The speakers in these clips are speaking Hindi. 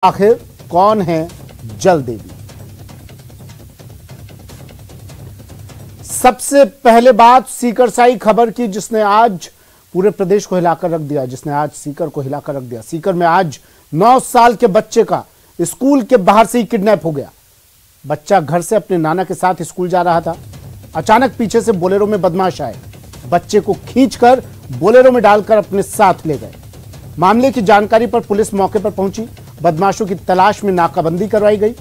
आखिर कौन है जल देवी। सबसे पहले बात सीकरसाई खबर की, जिसने आज पूरे प्रदेश को हिलाकर रख दिया, जिसने आज सीकर को हिलाकर रख दिया। सीकर में आज 9 साल के बच्चे का स्कूल के बाहर से ही किडनैप हो गया। बच्चा घर से अपने नाना के साथ स्कूल जा रहा था। अचानक पीछे से बोलेरो में बदमाश आए, बच्चे को खींचकर बोलेरो में डालकर अपने साथ ले गए। मामले की जानकारी पर पुलिस मौके पर पहुंची। बदमाशों की तलाश में नाकाबंदी करवाई गई।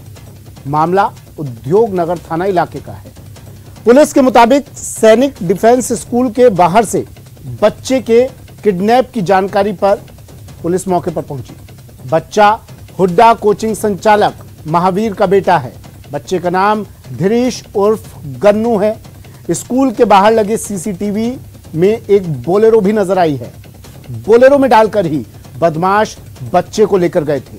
मामला उद्योग नगर थाना इलाके का है। पुलिस के मुताबिक सैनिक डिफेंस स्कूल के बाहर से बच्चे के किडनैप की जानकारी पर पुलिस मौके पर पहुंची। बच्चा हुड्डा कोचिंग संचालक महावीर का बेटा है। बच्चे का नाम धीरेश उर्फ गन्नू है। स्कूल के बाहर लगे सीसीटीवी में एक बोलेरो भी नजर आई है। बोलेरो में डालकर ही बदमाश बच्चे को लेकर गए थे।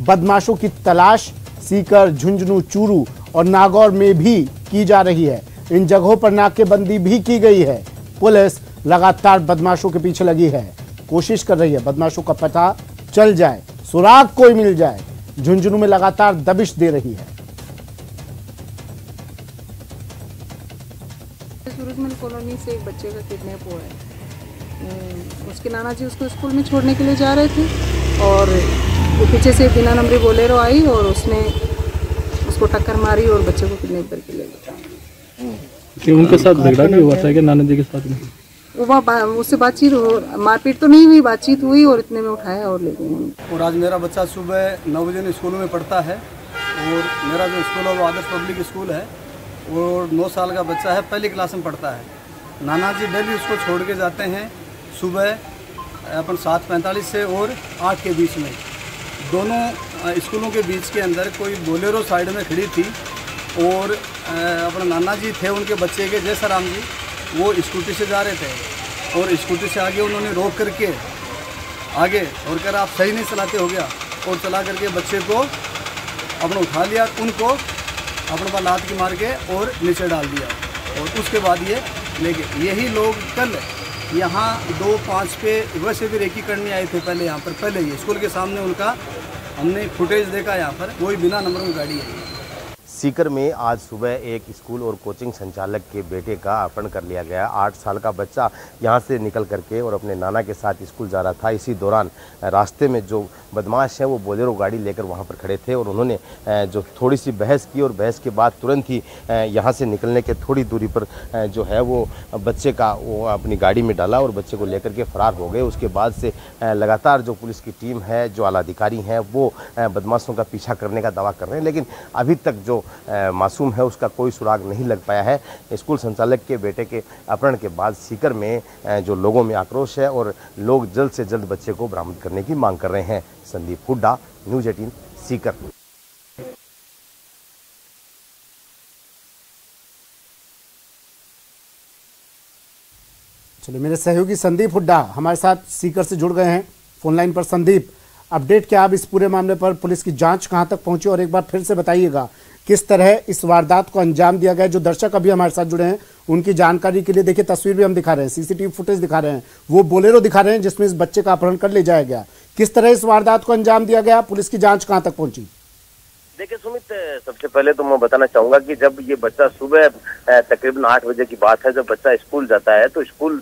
बदमाशों की तलाश सीकर, झुंझुनू, चूरू और नागौर में भी की जा रही है। इन जगहों पर नाकेबंदी भी की गई है। पुलिस लगातार बदमाशों के पीछे लगी है, कोशिश कर रही है बदमाशों का पता चल जाए, सुराग कोई मिल जाए। झुंझुनू में लगातार दबिश दे रही है। सूरजमल कॉलोनी से एक बच्चे का किडनैप हुआ है। उसके नाना जी उसको स्कूल में छोड़ने के लिए जा रहे थे और वो पीछे से बिना नंबरी बोलेरो आई और उसने उसको टक्कर मारी और बच्चे को किडनैप करके ले गया। उनके साथ झगड़ा भी हुआ था क्या नाना जी के साथ में? वो उससे बातचीत मारपीट तो नहीं हुई, बातचीत हुई और इतने में उठाया और ले गए। और आज मेरा बच्चा सुबह 9 बजे स्कूल में पढ़ता है और मेरा जो स्कूल है वो आदर्श पब्लिक स्कूल है और 9 साल का बच्चा है, पहली क्लास में पढ़ता है। नाना जी डेली उसको छोड़ के जाते हैं सुबह अपन 7:45 से और 8 के बीच में। दोनों स्कूलों के बीच के अंदर कोई बोलेरो साइड में खड़ी थी और अपने नाना जी थे उनके बच्चे के जयसराम जी, वो स्कूटी से जा रहे थे और स्कूटी से आगे उन्होंने रोक करके आगे और कर आप सही नहीं चलाते हो गया और चला करके बच्चे को अपने उठा लिया, उनको अपने पर लात की मार के और नीचे डाल दिया और उसके बाद ये लेके यही लोग कल यहाँ 2-5 पे वैसे भी रेकी करने आए थे पहले यहाँ पर। पहले ये स्कूल के सामने उनका हमने फुटेज देखा, यहाँ पर वही बिना नंबर में गाड़ी है। सीकर में आज सुबह एक स्कूल और कोचिंग संचालक के बेटे का अपहरण कर लिया गया। 8 साल का बच्चा यहां से निकल करके और अपने नाना के साथ स्कूल जा रहा था। इसी दौरान रास्ते में जो बदमाश हैं वो बोलेरो गाड़ी लेकर वहां पर खड़े थे और उन्होंने जो थोड़ी सी बहस की और बहस के बाद तुरंत ही यहां से निकलने के थोड़ी दूरी पर जो है वो बच्चे का वो अपनी गाड़ी में डाला और बच्चे को लेकर के फरार हो गए। उसके बाद से लगातार जो पुलिस की टीम है, जो आला अधिकारी हैं, वो बदमाशों का पीछा करने का दावा कर रहे हैं, लेकिन अभी तक जो मासूम है उसका कोई सुराग नहीं लग पाया है। स्कूल संचालक के बेटे के अपहरण के बाद सीकर में जो लोगों में आक्रोश है और लोग जल्द से जल्द बच्चे को बरामद करने की मांग कर रहे हैं। संदीप हुड्डा, न्यूज़ 18 सीकर। चलिए, मेरे सहयोगी संदीप हुड्डा हमारे साथ सीकर से जुड़ गए हैं फोन लाइन पर। संदीप, अपडेट क्या अब इस पूरे मामले पर? पुलिस की जांच कहां तक पहुंची और एक बार फिर से बताइएगा किस तरह इस वारदात को अंजाम दिया गया। जो दर्शक अभी हमारे साथ जुड़े हैं उनकी जानकारी के लिए देखिए, तस्वीर भी हम दिखा रहे हैं, सीसीटीवी फुटेज दिखा रहे हैं, वो बोलेरो दिखा रहे हैं जिसमें इस बच्चे का अपहरण कर ले जाया गया। किस तरह इस वारदात को अंजाम दिया गया, पुलिस की जांच कहां तक पहुंची? देखिए सुमित, सबसे पहले तो मैं बताना चाहूंगा कि जब ये बच्चा सुबह तकरीबन 8 बजे की बात है, जब बच्चा स्कूल जाता है तो स्कूल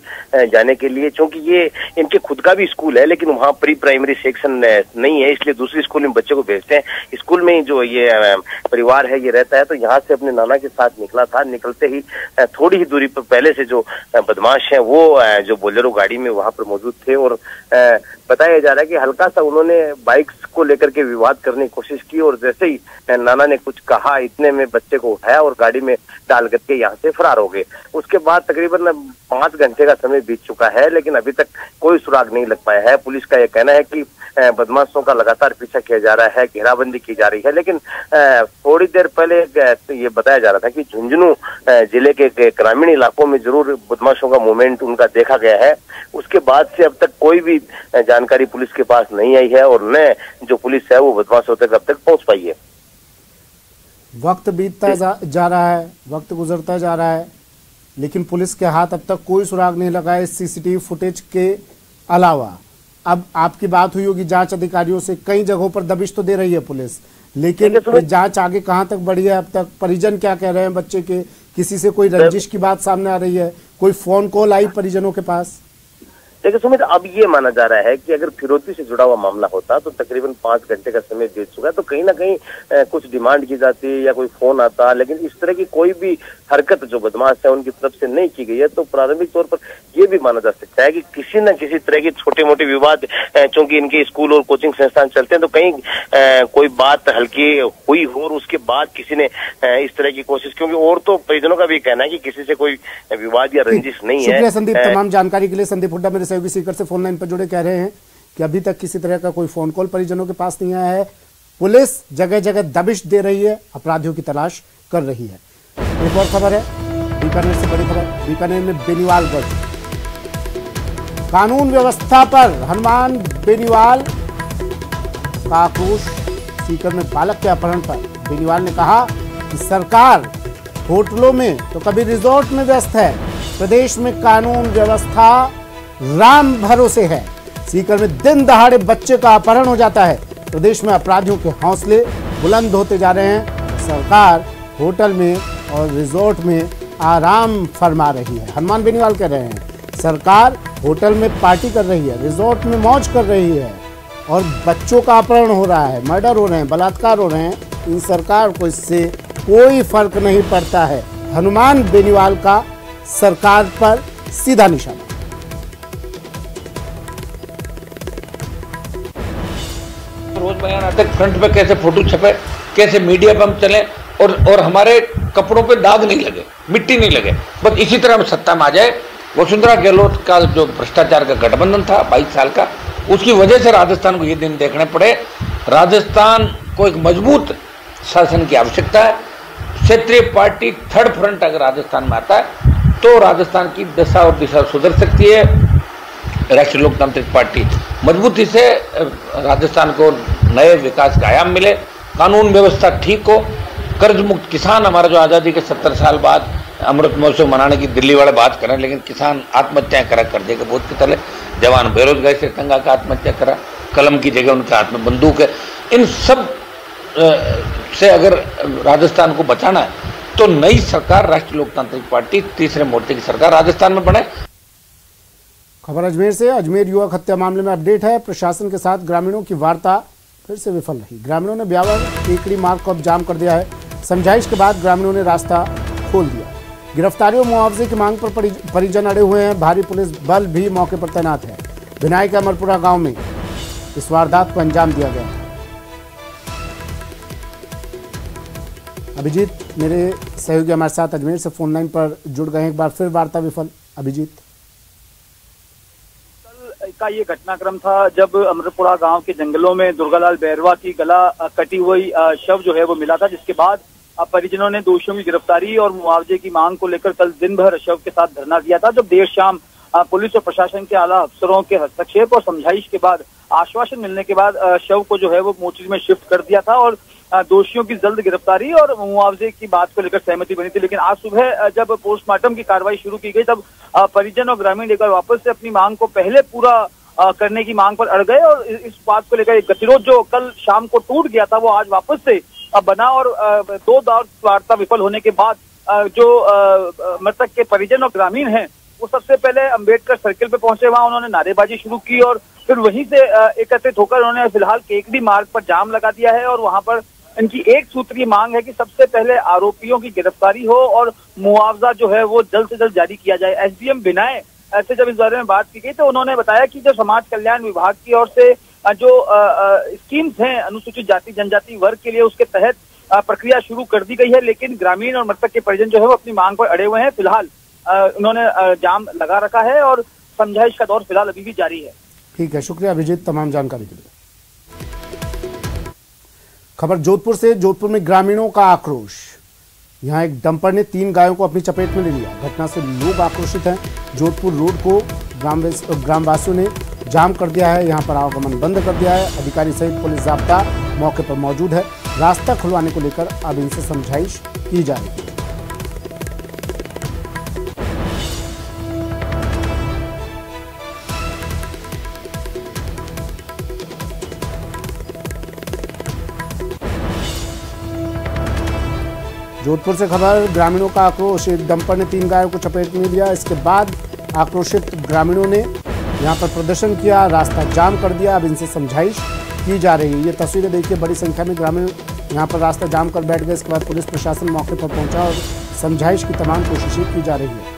जाने के लिए, चूंकि ये इनके खुद का भी स्कूल है लेकिन वहाँ प्री प्राइमरी सेक्शन नहीं है, इसलिए दूसरी स्कूल में बच्चे को भेजते हैं। स्कूल में जो ये परिवार है ये रहता है, तो यहाँ से अपने नाना के साथ निकला था। निकलते ही थोड़ी ही दूरी पर पहले से जो बदमाश है वो जो बोलेरो गाड़ी में वहाँ पर मौजूद थे और बताया जा रहा है कि हल्का सा उन्होंने बाइक को लेकर के विवाद करने की कोशिश की और जैसे ही नाना ने कुछ कहा, इतने में बच्चे को उठाया और गाड़ी में डाल करके यहाँ से फरार हो गए। उसके बाद तकरीबन 5 घंटे का समय बीत चुका है लेकिन अभी तक कोई सुराग नहीं लग पाया है। पुलिस का यह कहना है कि बदमाशों का लगातार पीछा किया जा रहा है, घेराबंदी की जा रही है, लेकिन थोड़ी देर पहले ये बताया जा रहा था कि झुंझुनू जिले के ग्रामीण इलाकों में जरूर बदमाशों का मूवमेंट उनका देखा गया है। उसके बाद से अब तक कोई भी जानकारी पुलिस के पास नहीं आई है और न जो पुलिस है वो बदमाशों तक अब तक पहुंच पाई है। वक्त बीतता जा रहा है, वक्त गुजरता जा रहा है, लेकिन पुलिस के हाथ अब तक कोई सुराग नहीं लगा है इस सीसीटीवी फुटेज के अलावा। अब आपकी बात हुई होगी जांच अधिकारियों से, कई जगहों पर दबिश तो दे रही है पुलिस, लेकिन ये जांच आगे कहां तक बढ़ी है अब तक? परिजन क्या कह रहे हैं बच्चे के? किसी से कोई रंजिश की बात सामने आ रही है? कोई फोन कॉल आई परिजनों के पास? देखिए सुमित, अब ये माना जा रहा है कि अगर फिरौती से जुड़ा हुआ मामला होता तो तकरीबन 5 घंटे का समय बीत चुका है, तो कहीं ना कहीं कुछ डिमांड की जाती या कोई फोन आता, लेकिन इस तरह की कोई भी हरकत जो बदमाश है उनकी तरफ से नहीं की गई है। तो प्राथमिक तौर पर यह भी माना जा सकता है कि किसी न किसी तरह की छोटे मोटे विवाद, चूंकि इनके स्कूल और कोचिंग संस्थान चलते हैं, तो कहीं कोई बात हल्की हुई हो और उसके बाद किसी ने इस तरह की कोशिश, क्योंकि और तो परिजनों का भी कहना है कि किसी से कोई विवाद या रंजिश नहीं है। शुक्रिया संदीप तमाम जानकारी के लिए। संदीप हुड्डा मेरे सहयोगी सीकर से फोन लाइन पर जुड़े, कह रहे हैं कि अभी तक किसी तरह का कोई फोन कॉल परिजनों के पास नहीं आया है। पुलिस जगह जगह दबिश दे रही है, अपराधियों की तलाश कर रही है। एक और खबर है बीकानेर से, बड़ी खबर, बीकानेर में बेनीवालगढ़ कानून व्यवस्था पर हनुमान बेनीवाल का आक्रोश। सीकर में बालक के अपहरण पर बेनीवाल ने कहा कि सरकार होटलों में तो कभी रिजॉर्ट में व्यस्त है, प्रदेश में कानून व्यवस्था राम भरोसे है। सीकर में दिन दहाड़े बच्चे का अपहरण हो जाता है, प्रदेश में अपराधियों के हौसले बुलंद होते जा रहे हैं। सरकार होटल में और रिजॉर्ट में आराम फरमा रही है। हनुमान बेनीवाल कह रहे हैं सरकार होटल में पार्टी कर रही है, रिजॉर्ट में मौज कर रही है और बच्चों का अपहरण हो रहा है, मर्डर हो रहे हैं, बलात्कार हो रहे हैं। इन सरकार को इससे कोई फर्क नहीं पड़ता है। हनुमान बेनीवाल का सरकार पर सीधा निशाना। रोज बयान आते फ्रंट पे कैसे फोटो छपे, कैसे मीडिया पे हम चले और हमारे कपड़ों पे दाग नहीं लगे, मिट्टी नहीं लगे, बस इसी तरह हम सत्ता में आ जाए। वसुंधरा गहलोत का जो भ्रष्टाचार का गठबंधन था 22 साल का, उसकी वजह से राजस्थान को ये दिन देखने पड़े। राजस्थान को एक मजबूत शासन की आवश्यकता है। क्षेत्रीय पार्टी थर्ड फ्रंट अगर राजस्थान में आता है तो राजस्थान की दशा और दिशा सुधर सकती है। राष्ट्रीय लोकतांत्रिक पार्टी मजबूती से राजस्थान को नए विकास का आयाम मिले, कानून व्यवस्था ठीक हो, कर्ज मुक्त किसान, हमारा जो आज़ादी के 70 साल बाद अमृत महोत्सव मनाने की दिल्ली वाले बात करें, लेकिन किसान आत्महत्याएं करा कर देगा बहुत के तले, जवान बेरोजगारी से तंग आकर आत्महत्या करा, कलम की जगह उनके हाथ में बंदूक है। इन सब से अगर राजस्थान को बचाना है तो नई सरकार, राष्ट्रीय लोकतांत्रिक पार्टी, तीसरे मोर्चे की सरकार राजस्थान में बने। खबर अजमेर से, अजमेर युवक हत्या मामले में अपडेट है। प्रशासन के साथ ग्रामीणों की वार्ता फिर से विफल रही। ग्रामीणों ने ब्यावर टेकड़ी मार्ग को अब जाम कर दिया है। समझाइश के बाद ग्रामीणों ने रास्ता खोल दिया। गिरफ्तारी और मुआवजे की मांग पर परिजन अड़े हुए हैं। भारी पुलिस बल भी मौके पर तैनात है। भिनाई के अमरपुरा गांव में इस वारदात को अंजाम दिया गया। अभिजीत मेरे सहयोगी हमारे साथ अजमेर से फोन लाइन पर जुड़ गए हैं। एक बार फिर वार्ता विफल। अभिजीत, का ये घटनाक्रम था जब अमरपुरा गांव के जंगलों में दुर्गालाल बैरवा की गला कटी हुई शव जो है वो मिला था, जिसके बाद परिजनों ने दोषियों की गिरफ्तारी और मुआवजे की मांग को लेकर कल दिन भर शव के साथ धरना दिया था। जब देर शाम पुलिस और प्रशासन के आला अफसरों के हस्तक्षेप और समझाइश के बाद, आश्वासन मिलने के बाद शव को जो है वो मोर्चरी में शिफ्ट कर दिया था और दोषियों की जल्द गिरफ्तारी और मुआवजे की बात को लेकर सहमति बनी थी। लेकिन आज सुबह जब पोस्टमार्टम की कार्रवाई शुरू की गई तब परिजन और ग्रामीण एक बार वापस से अपनी मांग को पहले पूरा करने की मांग पर अड़ गए और इस बात को लेकर एक गतिरोध जो कल शाम को टूट गया था वो आज वापस से बना और 2 दौर वार्ता विफल होने के बाद जो मृतक के परिजन और ग्रामीण हैं वो सबसे पहले अंबेडकर सर्किल पे पहुंचे। वहां उन्होंने नारेबाजी शुरू की और फिर वहीं से एकत्रित होकर उन्होंने फिलहाल केकड़ी मार्ग पर जाम लगा दिया है और वहां पर इनकी एक सूत्रीय मांग है कि सबसे पहले आरोपियों की गिरफ्तारी हो और मुआवजा जो है वो जल्द से जल्द जारी किया जाए। एसडीएम भिनाई ऐसे जब इस बारे में बात की गई तो उन्होंने बताया कि जो समाज कल्याण विभाग की ओर से जो स्कीम्स हैं अनुसूचित जाति जनजाति वर्ग के लिए, उसके तहत प्रक्रिया शुरू कर दी गई है, लेकिन ग्रामीण और मृतक के परिजन जो है वो अपनी मांग पर अड़े हुए हैं। फिलहाल उन्होंने जाम लगा रखा है और समझाइश का दौर फिलहाल अभी भी जारी है। ठीक है, शुक्रिया अभिजीत तमाम जानकारी के लिए। खबर जोधपुर से, जोधपुर में ग्रामीणों का आक्रोश। यहां एक डंपर ने 3 गायों को अपनी चपेट में ले लिया। घटना से लोग आक्रोशित हैं। जोधपुर रोड को ग्रामवासियों ने जाम कर दिया है। यहां पर आवागमन बंद कर दिया है। अधिकारी सहित पुलिस जाब्ता मौके पर मौजूद है। रास्ता खुलवाने को लेकर अब इनसे समझाइश की जा रही है। जोधपुर से खबर, ग्रामीणों का आक्रोश, एक डंपर ने 3 गायों को चपेट में लिया। इसके बाद आक्रोशित ग्रामीणों ने यहां पर प्रदर्शन किया, रास्ता जाम कर दिया। अब इनसे समझाइश की जा रही है। ये तस्वीरें देखिए, बड़ी संख्या में ग्रामीण यहां पर रास्ता जाम कर बैठ गए। इसके बाद पुलिस प्रशासन मौके पर पहुंचा और समझाइश की तमाम कोशिशें की जा रही है।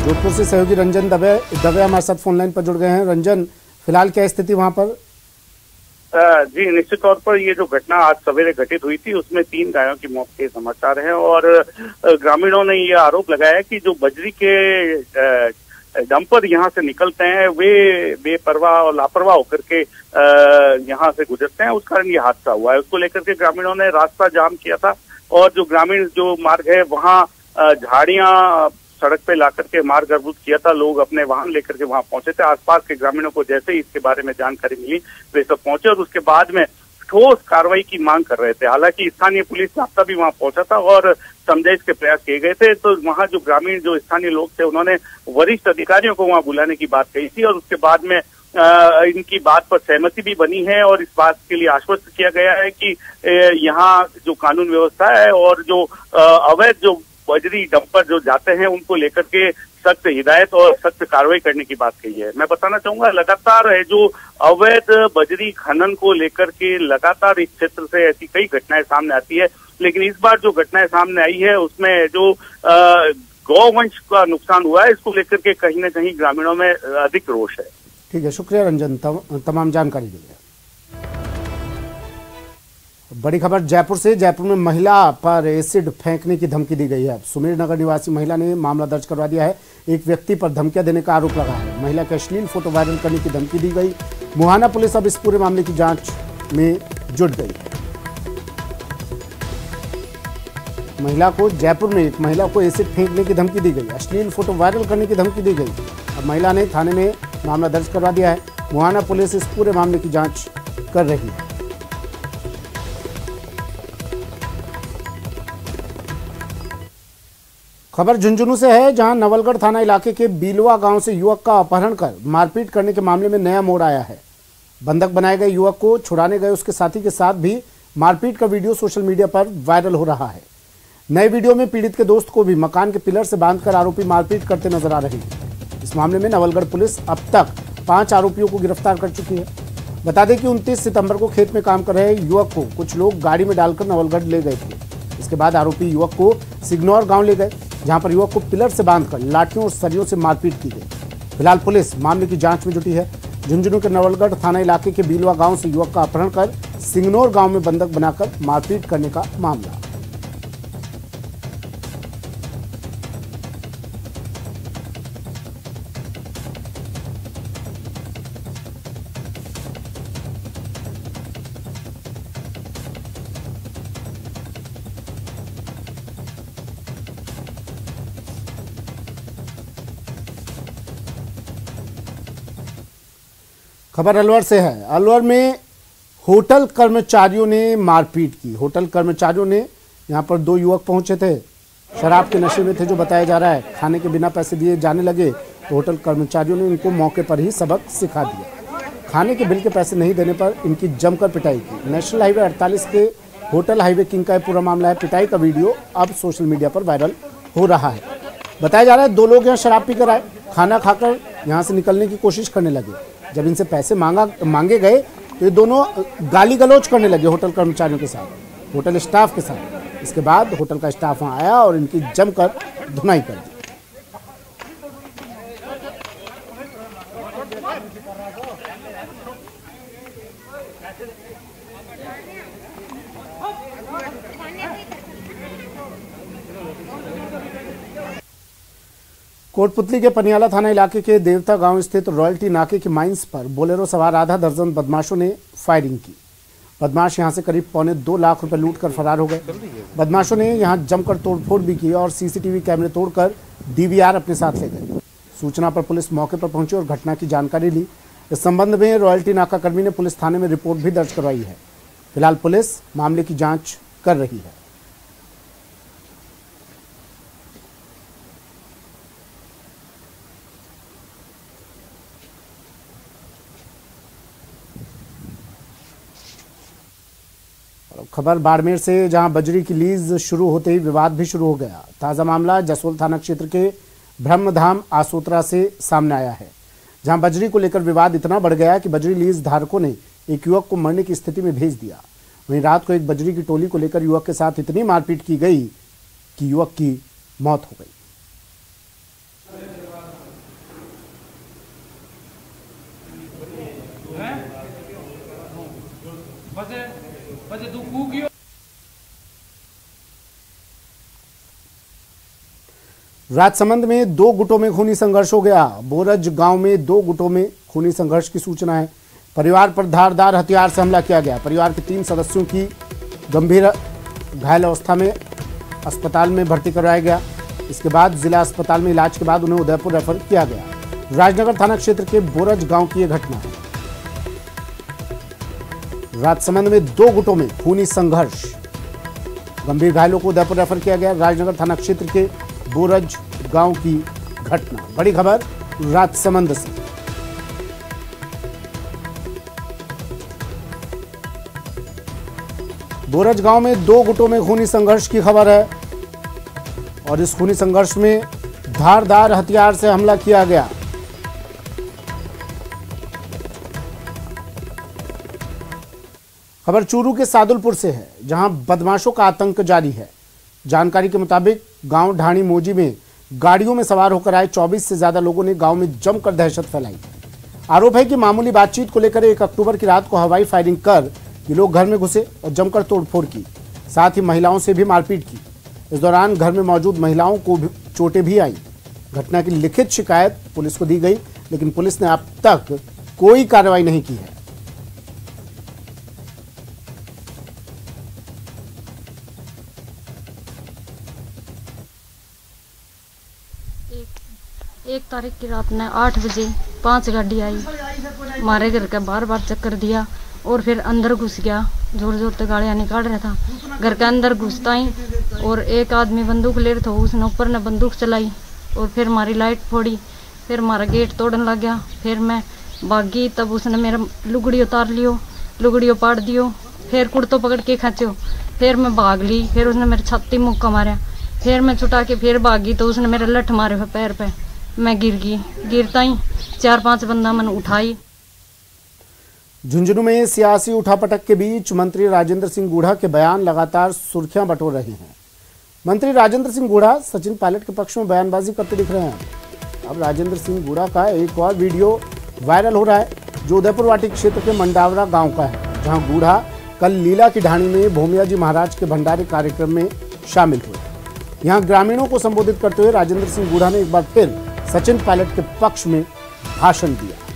जोधपुर से सहयोगी रंजन दवे हमारे साथ फोन लाइन पर जुड़ गए हैं। रंजन, फिलहाल क्या स्थिति वहां पर? जी, निश्चित तौर पर ये जो घटना आज सवेरे घटित हुई थी उसमें 3 गायों की मौत के समाचार हैं और ग्रामीणों ने ये आरोप लगाया कि जो बजरी के डंपर यहाँ से निकलते हैं वे बेपरवाह और लापरवाह होकर के यहाँ से गुजरते हैं, उस कारण ये हादसा हुआ है। उसको लेकर के ग्रामीणों ने रास्ता जाम किया था और जो ग्रामीण जो मार्ग है वहाँ झाड़ियां सड़क पे लाकर के मार्ग अवरुद्ध किया था। लोग अपने वाहन लेकर के वहां पहुंचे थे। आसपास के ग्रामीणों को जैसे ही इसके बारे में जानकारी मिली वे सब पहुंचे और उसके बाद में ठोस कार्रवाई की मांग कर रहे थे। हालांकि स्थानीय पुलिस जाब्ता भी वहां पहुंचा था और समझाइश के प्रयास किए गए थे। तो वहां जो ग्रामीण जो स्थानीय लोग थे उन्होंने वरिष्ठ अधिकारियों को वहां बुलाने की बात कही थी और उसके बाद में इनकी बात पर सहमति भी बनी है और इस बात के लिए आश्वस्त किया गया है कि यहाँ जो कानून व्यवस्था है और जो अवैध जो बजरी डंपर जो जाते हैं उनको लेकर के सख्त हिदायत और सख्त कार्रवाई करने की बात कही है। मैं बताना चाहूंगा लगातार है जो अवैध बजरी खनन को लेकर के लगातार इस क्षेत्र से ऐसी कई घटनाएं सामने आती है, लेकिन इस बार जो घटनाएं सामने आई है उसमें जो गौवंश का नुकसान हुआ है इसको लेकर के कहीं न कहीं ग्रामीणों में अधिक रोष है। ठीक है, शुक्रिया रंजन तमाम जानकारी के लिए। बड़ी खबर जयपुर से, जयपुर में महिला पर एसिड फेंकने की धमकी दी गई है। सुमेर नगर निवासी महिला ने मामला दर्ज करवा दिया है। एक व्यक्ति पर धमकियां देने का आरोप लगा है। महिला के अश्लील फोटो वायरल करने की धमकी दी गई। मुहाना पुलिस अब इस पूरे मामले की जांच में जुट गई है। जयपुर में एक महिला को एसिड फेंकने की धमकी दी गई, अश्लील फोटो वायरल करने की धमकी दी गई। अब महिला ने थाने में मामला दर्ज करवा दिया है। मुहाना पुलिस इस पूरे मामले की जांच कर रही है। खबर झुंझुनू से है, जहां नवलगढ़ थाना इलाके के बीलवा गांव से युवक का अपहरण कर मारपीट करने के मामले में नया मोड़ आया है। बंधक बनाए गए युवक को छुड़ाने गए उसके साथी के साथ भी मारपीट का वीडियो सोशल मीडिया पर वायरल हो रहा है। नए वीडियो में पीड़ित के दोस्त को भी मकान के पिलर से बांधकर आरोपी मारपीट करते नजर आ रहे हैं। इस मामले में नवलगढ़ पुलिस अब तक 5 आरोपियों को गिरफ्तार कर चुकी है। बता दें कि 29 सितंबर को खेत में काम कर रहे युवक को कुछ लोग गाड़ी में डालकर नवलगढ़ ले गए थे। इसके बाद आरोपी युवक को सिग्नौर गांव ले गए, जहां पर युवक को पिलर से बांधकर लाठियों और सरियों से मारपीट की गई। फिलहाल पुलिस मामले की जांच में जुटी है। झुंझुनू के नवलगढ़ थाना इलाके के बीलवा गांव से युवक का अपहरण कर सिग्नौर गांव में बंधक बनाकर मारपीट करने का मामला। खबर अलवर से है। अलवर में होटल कर्मचारियों ने मारपीट की। होटल कर्मचारियों ने यहां पर 2 युवक पहुंचे थे, शराब के नशे में थे जो बताया जा रहा है। खाने के बिना पैसे दिए जाने लगे तो होटल कर्मचारियों ने इनको मौके पर ही सबक सिखा दिया। खाने के बिल के पैसे नहीं देने पर इनकी जमकर पिटाई की। नेशनल हाईवे 48 के होटल हाईवे किंग का पूरा मामला है। पिटाई का वीडियो अब सोशल मीडिया पर वायरल हो रहा है। बताया जा रहा है 2 लोग यहाँ शराब पीकर आए, खाना खाकर यहाँ से निकलने की कोशिश करने लगे। जब इनसे पैसे मांगे गए तो ये दोनों गाली गलौज करने लगे होटल कर्मचारियों के साथ, होटल स्टाफ के साथ। इसके बाद होटल का स्टाफ वहां आया और इनकी जमकर धुनाई कर दी। कोटपुतली के पनियाला थाना इलाके के देवता गांव स्थित रॉयल्टी नाके के माइंस पर बोलेरो सवार आधा दर्जन बदमाशों ने फायरिंग की। बदमाश यहां से करीब 2.25 लाख रुपए लूटकर फरार हो गए। बदमाशों ने यहां जमकर तोड़फोड़ भी की और सीसीटीवी कैमरे तोड़कर डीवीआर अपने साथ ले गए। सूचना पर पुलिस मौके पर पहुंची और घटना की जानकारी ली। इस संबंध में रॉयल्टी नाका कर्मी ने पुलिस थाने में रिपोर्ट भी दर्ज करवाई है। फिलहाल पुलिस मामले की जांच कर रही है। खबर बाड़मेर से, जहां बजरी की लीज शुरू होते ही विवाद भी शुरू हो गया। ताजा मामला जसोल थाना क्षेत्र के ब्रह्मधाम आसोतरा से सामने आया है, जहां बजरी को लेकर विवाद इतना बढ़ गया कि बजरी लीज धारकों ने एक युवक को मरने की स्थिति में भेज दिया। वहीं रात को एक बजरी की टोली को लेकर युवक के साथ इतनी मारपीट की गई कि युवक की मौत हो गई। राजसमंद में 2 गुटों में खूनी संघर्ष हो गया। बोरज गांव में 2 गुटों में खूनी संघर्ष की सूचना है। परिवार पर धारदार हथियार से हमला किया गया। परिवार के 3 सदस्यों की गंभीर घायल अवस्था में अस्पताल में भर्ती करवाया गया। इसके बाद जिला अस्पताल में इलाज के बाद उन्हें उदयपुर रेफर किया गया। राजनगर थाना क्षेत्र के बोरज गांव की यह घटना है। राजसमंद में 2 गुटों में खूनी संघर्ष, गंभीर घायलों को उदयपुर रेफर किया गया। राजनगर थाना क्षेत्र के बोरज गांव की घटना। बड़ी खबर राजसमंद से। बोरज गांव में 2 गुटों में खूनी संघर्ष की खबर है और इस खूनी संघर्ष में धारदार हथियार से हमला किया गया। खबर चूरू के सादुलपुर से है, जहां बदमाशों का आतंक जारी है। जानकारी के मुताबिक गांव ढाणी मोजी में गाड़ियों में सवार होकर आए 24 से ज्यादा लोगों ने गांव में जमकर दहशत फैलाई। आरोप है कि मामूली बातचीत को लेकर 1 अक्टूबर की रात को हवाई फायरिंग कर ये लोग घर में घुसे और जमकर तोड़फोड़ की, साथ ही महिलाओं से भी मारपीट की। इस दौरान घर में मौजूद महिलाओं को चोटें भी आई। घटना की लिखित शिकायत पुलिस को दी गई, लेकिन पुलिस ने अब तक कोई कार्रवाई नहीं की है। एक तारीख की रात में 8 बजे 5 गाड़ी आई, हमारे घर का बार चक्कर दिया और फिर अंदर घुस गया। जोर जोर से गाड़ियाँ निकाल रहा था। घर के अंदर घुसता ही और एक आदमी बंदूक ले रहा था, उसने ऊपर ने बंदूक चलाई और फिर हमारी लाइट फोड़ी, फिर हमारा गेट तोड़ने लग गया। फिर मैं भागी, तब उसने मेरा लुगड़ी उतार लियो, लुगड़ी पाड़ दियो, फिर कुर्तो पकड़ के खींचो, फिर मैं भाग ली। फिर उसने मेरे छाती मुक्का मारा, फिर मैं छुटा के फिर भागी तो उसने मेरे लठ मारे पैर पे, मैं गिर गई। गिरता ही 4-5 बंदा मैंने उठाई। झुंझुनू में सियासी उठापटक के बीच मंत्री राजेंद्र सिंह गूढ़ा के बयान लगातार सुर्खियां बटोर रहे हैं। मंत्री राजेंद्र सिंह गूढ़ा सचिन पायलट के पक्ष में बयानबाजी करते दिख रहे हैं। अब राजेंद्र सिंह गूढ़ा का एक और वीडियो वायरल हो रहा है, जो उदयपुर वाटी क्षेत्र के मंडावरा गांव का है, जहां गूढ़ा कल लीला की ढाणी में भूमिया जी महाराज के भंडारे कार्यक्रम में शामिल हुए। यहां ग्रामीणों को संबोधित करते हुए राजेंद्र सिंह गूढ़ा ने एक बार फिर सचिन पायलट के पक्ष में भाषण दिया।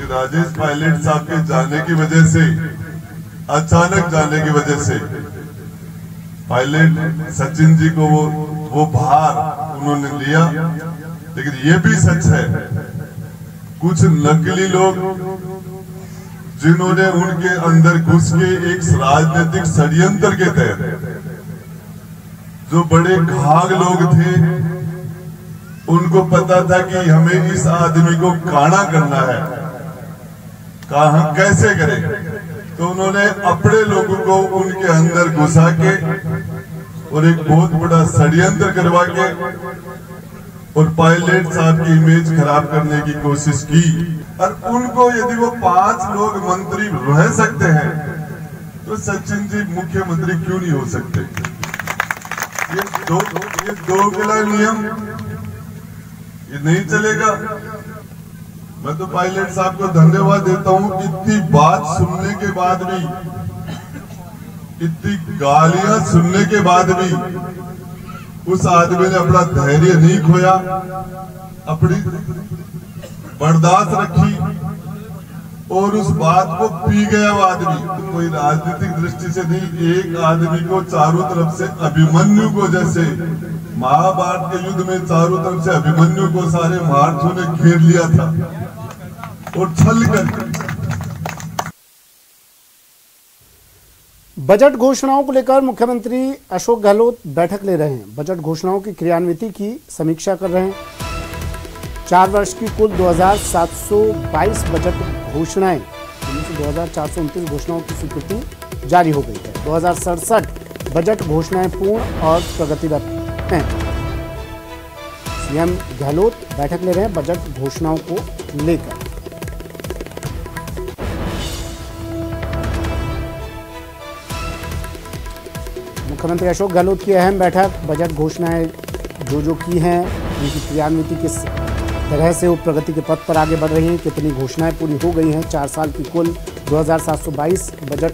राजेश पायलट साहब के जाने की वजह से, अचानक जाने की वजह से पायलट सचिन जी को वो भार उन्होंने लिया। लेकिन ये भी सच है, कुछ नकली लोग जिन्होंने उनके अंदर घुस के एक राजनीतिक षड्यंत्र के तहत, जो बड़े घाघ लोग थे, उनको पता था कि हमें इस आदमी को काना करना है, कहा कैसे करें, तो उन्होंने अपने लोगों को उनके अंदर घुसा के और एक बहुत बड़ा षड्यंत्र करवा के और पायलट साहब की इमेज खराब करने की कोशिश की। और उनको यदि वो 5 लोग मंत्री रह सकते हैं तो सचिन जी मुख्यमंत्री क्यों नहीं हो सकते? ये दो किला नियम ये नहीं चलेगा। मैं तो पायलट साहब को धन्यवाद देता हूं, इतनी बात सुनने के बाद भी, इतनी गालियां सुनने के बाद भी उस आदमी ने अपना धैर्य नहीं खोया, अपनी बर्दाश्त रखी और उस बात को पी गया वो आदमी। तो कोई राजनीतिक दृष्टि से नहीं, एक आदमी को चारों तरफ से अभिमन्यु को, जैसे महाभारत के युद्ध में चारों तरफ से अभिमन्यु को सारे महारथियों ने घेर लिया था और छल कर। बजट घोषणाओं को लेकर मुख्यमंत्री अशोक गहलोत बैठक ले रहे हैं। बजट घोषणाओं की क्रियान्विति की समीक्षा कर रहे हैं। 4 वर्ष की कुल 2722 बजट घोषणाएं, 2429 घोषणाओं की स्वीकृति जारी हो गई है। 2067 बजट घोषणाएं पूर्ण और प्रगतिरत हैं। सीएम गहलोत बैठक ले रहे हैं बजट घोषणाओं को लेकर। मुख्यमंत्री अशोक गहलोत की अहम बैठक, बजट घोषणाएं जो की हैं उनकी क्रियान्विति किस तरह से वो प्रगति के पथ पर आगे बढ़ रही हैं, कितनी घोषणाएं पूरी हो गई हैं। 4 साल की कुल 2722 बजट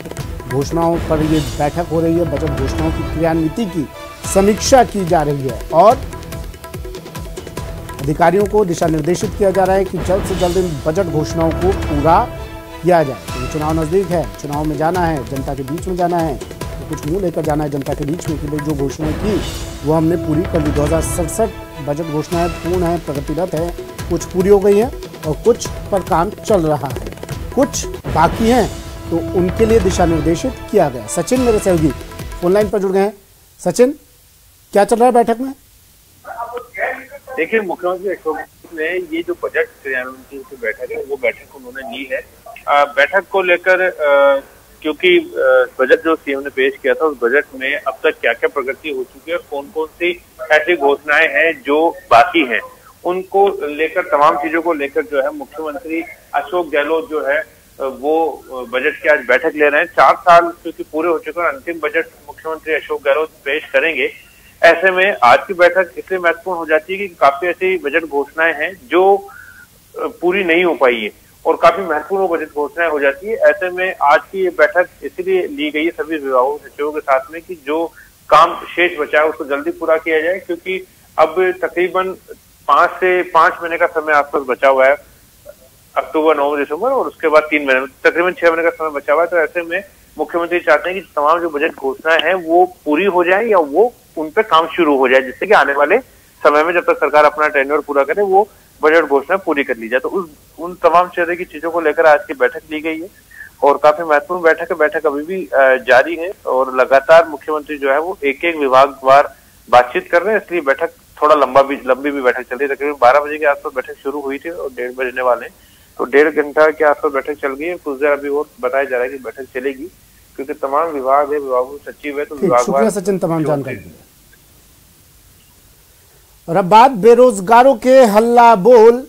घोषणाओं पर ये बैठक हो रही है। बजट घोषणाओं की क्रियान्विति की समीक्षा की जा रही है और अधिकारियों को दिशा निर्देशित किया जा रहा है कि जल्द से जल्द इन बजट घोषणाओं को पूरा किया जाए। तो चुनाव नजदीक है, चुनाव में जाना है, जनता के बीच में जाना है, तो कुछ मुंह लेकर जाना है जनता के बीच में कि भाई जो घोषणाएं की वो हमने पूरी कर ली। 2067 बजट घोषणाएं पूर्ण है, प्रगतिरत है, कुछ पूरी हो गई हैं और कुछ पर काम चल रहा है, कुछ बाकी हैं तो उनके लिए दिशा निर्देशित किया गया। सचिन मेरे सहयोगी फोनलाइन पर जुड़ गए हैं। सचिन, क्या चल रहा है बैठक में? देखिए, मुख्यमंत्री अशोक ने ये जो बजट क्रियान्वयन की बैठक है वो बैठक उन्होंने ली है। बैठक को लेकर क्योंकि बजट जो सीएम ने पेश किया था उस बजट में अब तक क्या क्या प्रगति हो चुकी है, कौन कौन सी ऐसी घोषणाएं हैं जो बाकी हैं, उनको लेकर तमाम चीजों को लेकर जो है मुख्यमंत्री अशोक गहलोत जो है वो बजट की आज बैठक ले रहे हैं। 4 साल क्योंकि पूरे हो चुके हैं, अंतिम बजट मुख्यमंत्री अशोक गहलोत पेश करेंगे। ऐसे में आज की बैठक इसलिए महत्वपूर्ण हो जाती है कि काफी ऐसी बजट घोषणाएं हैं जो पूरी नहीं हो पाई है और काफी महत्वपूर्ण बजट घोषणाएं हो जाती है। ऐसे में आज की ये बैठक इसलिए ली गई है सभी विभागों सचिवों के साथ में कि जो काम शेष बचा है उसको जल्दी पूरा किया जाए, क्योंकि अब तकरीबन 5 से 5 महीने का समय आसपास बचा हुआ है, अक्टूबर, नवंबर, दिसंबर और उसके बाद 3 महीने, तकरीबन 6 महीने का समय बचा हुआ है। तो ऐसे में मुख्यमंत्री चाहते हैं कि तमाम जो बजट घोषणाएं हैं वो पूरी हो जाए या वो उन पे काम शुरू हो जाए, जिससे कि आने वाले समय में जब तक सरकार अपना टेन्योर पूरा करे वो बजट घोषणा पूरी कर ली जाए। तो उन तमाम तरह की चीजों को लेकर आज की बैठक ली गई है और काफी महत्वपूर्ण बैठक है। बैठक अभी भी जारी है और लगातार मुख्यमंत्री जो है वो एक एक विभागवार बातचीत कर रहे हैं, इसलिए बैठक थोड़ा लंबी भी बैठक चल रही है। तकरीबन 12 बजे के आसपास बैठक शुरू हुई थी और 1:30 बजने वाले, तो 1.5 घंटा के आसपास बैठक चल गई है। कुछ देर अभी और बताया जा रहा है कि बैठक चलेगी, क्योंकि तमाम विभाग है, विभागों के सचिव है, तो विभागवार। सचिन, तमाम जानकारी। और अब बात बेरोजगारों के हल्ला बोल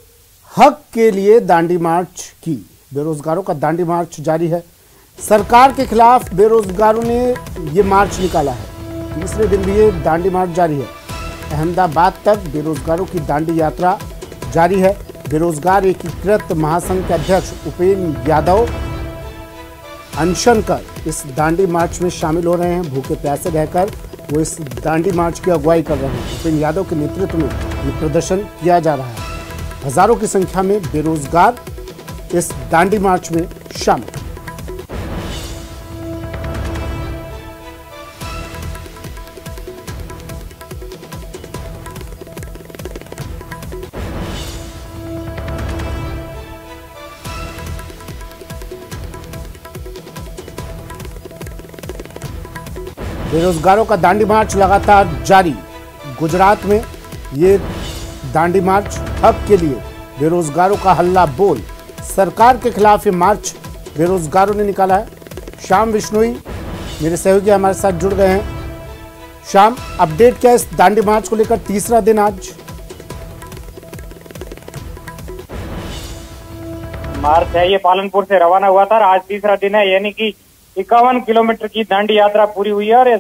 हक के लिए दांडी मार्च की। बेरोजगारों का दांडी मार्च जारी है। सरकार के खिलाफ बेरोजगारों ने ये मार्च निकाला है। तीसरे दिन भी ये दांडी मार्च जारी है। अहमदाबाद तक बेरोजगारों की दांडी यात्रा जारी है। बेरोजगार एकीकृत महासंघ के अध्यक्ष उपेंद्र यादव अनशन कर इस दांडी मार्च में शामिल हो रहे हैं। भूखे प्यासे रहकर वो इस दांडी मार्च की अगुवाई कर रहे हैं। उपेंद्र यादव के नेतृत्व में ये प्रदर्शन किया जा रहा है। हजारों की संख्या में बेरोजगार इस दांडी मार्च में शामिल। बेरोजगारों का दांडी मार्च लगातार जारी। गुजरात में ये दांडी मार्च हक के लिए बेरोजगारों का हल्ला बोल। सरकार के खिलाफ ये मार्च बेरोजगारों ने निकाला है। श्याम विश्नोई मेरे सहयोगी हमारे साथ जुड़ गए हैं। श्याम, अपडेट क्या है इस दांडी मार्च को लेकर? तीसरा दिन आज मार्च है, ये पालनपुर से रवाना हुआ था और आज तीसरा दिन है, यानी कि 51 किलोमीटर की दांडी यात्रा पूरी हुई है। और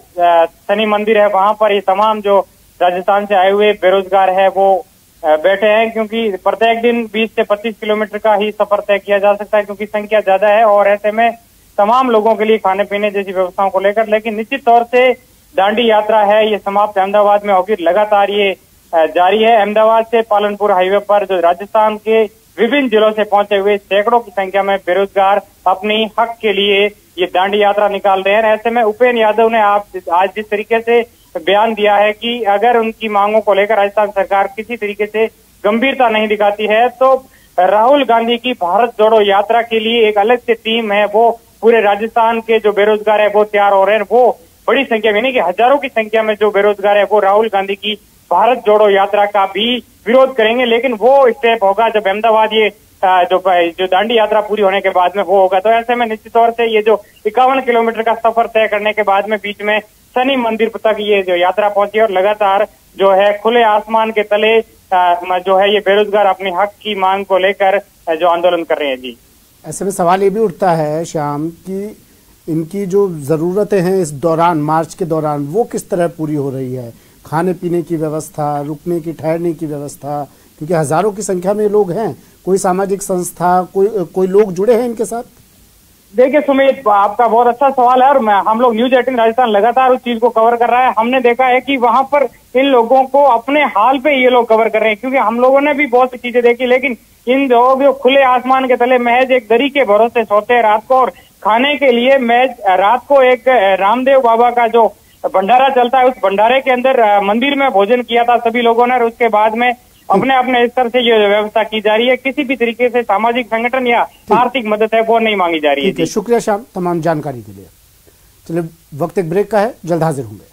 शनि मंदिर है, वहां पर ये तमाम जो राजस्थान से आए हुए बेरोजगार है वो बैठे हैं, क्योंकि प्रत्येक दिन 20 से 25 किलोमीटर का ही सफर तय किया जा सकता है, क्योंकि संख्या ज्यादा है और ऐसे में तमाम लोगों के लिए खाने पीने जैसी व्यवस्थाओं को लेकर। लेकिन निश्चित तौर से दांडी यात्रा है ये समाप्त अहमदाबाद में होगी। लगातार ये जारी है। अहमदाबाद से पालनपुर हाईवे पर जो राजस्थान के विभिन्न जिलों से पहुंचे हुए सैकड़ों की संख्या में बेरोजगार अपनी हक के लिए ये दांडी यात्रा निकाल रहे हैं। ऐसे में उपेंद्र यादव ने आज जिस तरीके से बयान दिया है कि अगर उनकी मांगों को लेकर राजस्थान सरकार किसी तरीके से गंभीरता नहीं दिखाती है तो राहुल गांधी की भारत जोड़ो यात्रा के लिए एक अलग से टीम है, वो पूरे राजस्थान के जो बेरोजगार है वो तैयार हो रहे हैं। वो बड़ी संख्या में, यानी कि हजारों की संख्या में जो बेरोजगार है वो राहुल गांधी की भारत जोड़ो यात्रा का भी विरोध करेंगे। लेकिन वो स्टेप होगा जब अहमदाबाद ये जो दांडी यात्रा पूरी होने के बाद में वो होगा। तो ऐसे में निश्चित तौर से ये जो 51 किलोमीटर का सफर तय करने के बाद में बीच में शनि मंदिर तक ये जो यात्रा पहुंची और लगातार जो है खुले आसमान के तले जो है ये बेरोजगार अपने हक की मांग को लेकर जो आंदोलन कर रहे हैं। जी, ऐसे में सवाल ये भी उठता है श्याम कि इनकी जो जरूरतें हैं इस दौरान, मार्च के दौरान, वो किस तरह पूरी हो रही है? खाने पीने की व्यवस्था, रुकने की, ठहरने की व्यवस्था, क्योंकि हजारों की संख्या में लोग हैं। कोई सामाजिक संस्था, कोई लोग जुड़े हैं इनके साथ? देखिए सुमित, आपका बहुत अच्छा सवाल है और हम लोग न्यूज 18 राजस्थान लगातार उस चीज को कवर कर रहा है। हमने देखा है कि वहां पर इन लोगों को अपने हाल पे ये लोग कवर कर रहे हैं, क्योंकि हम लोगों ने भी बहुत सी चीजें देखी, लेकिन इन लोग जो खुले आसमान के तले महज एक दरी के भरोसे सोते हैं रात को, और खाने के लिए महज रात को एक रामदेव बाबा का जो भंडारा चलता है उस भंडारे के अंदर मंदिर में भोजन किया था सभी लोगों ने, और उसके बाद में अपने अपने स्तर से ये व्यवस्था की जा रही है। किसी भी तरीके से सामाजिक संगठन या आर्थिक मदद है वो नहीं मांगी जा रही है। शुक्रिया श्याम तमाम जानकारी के लिए। चलिए, वक्त एक ब्रेक का है, जल्द हाजिर होंगे।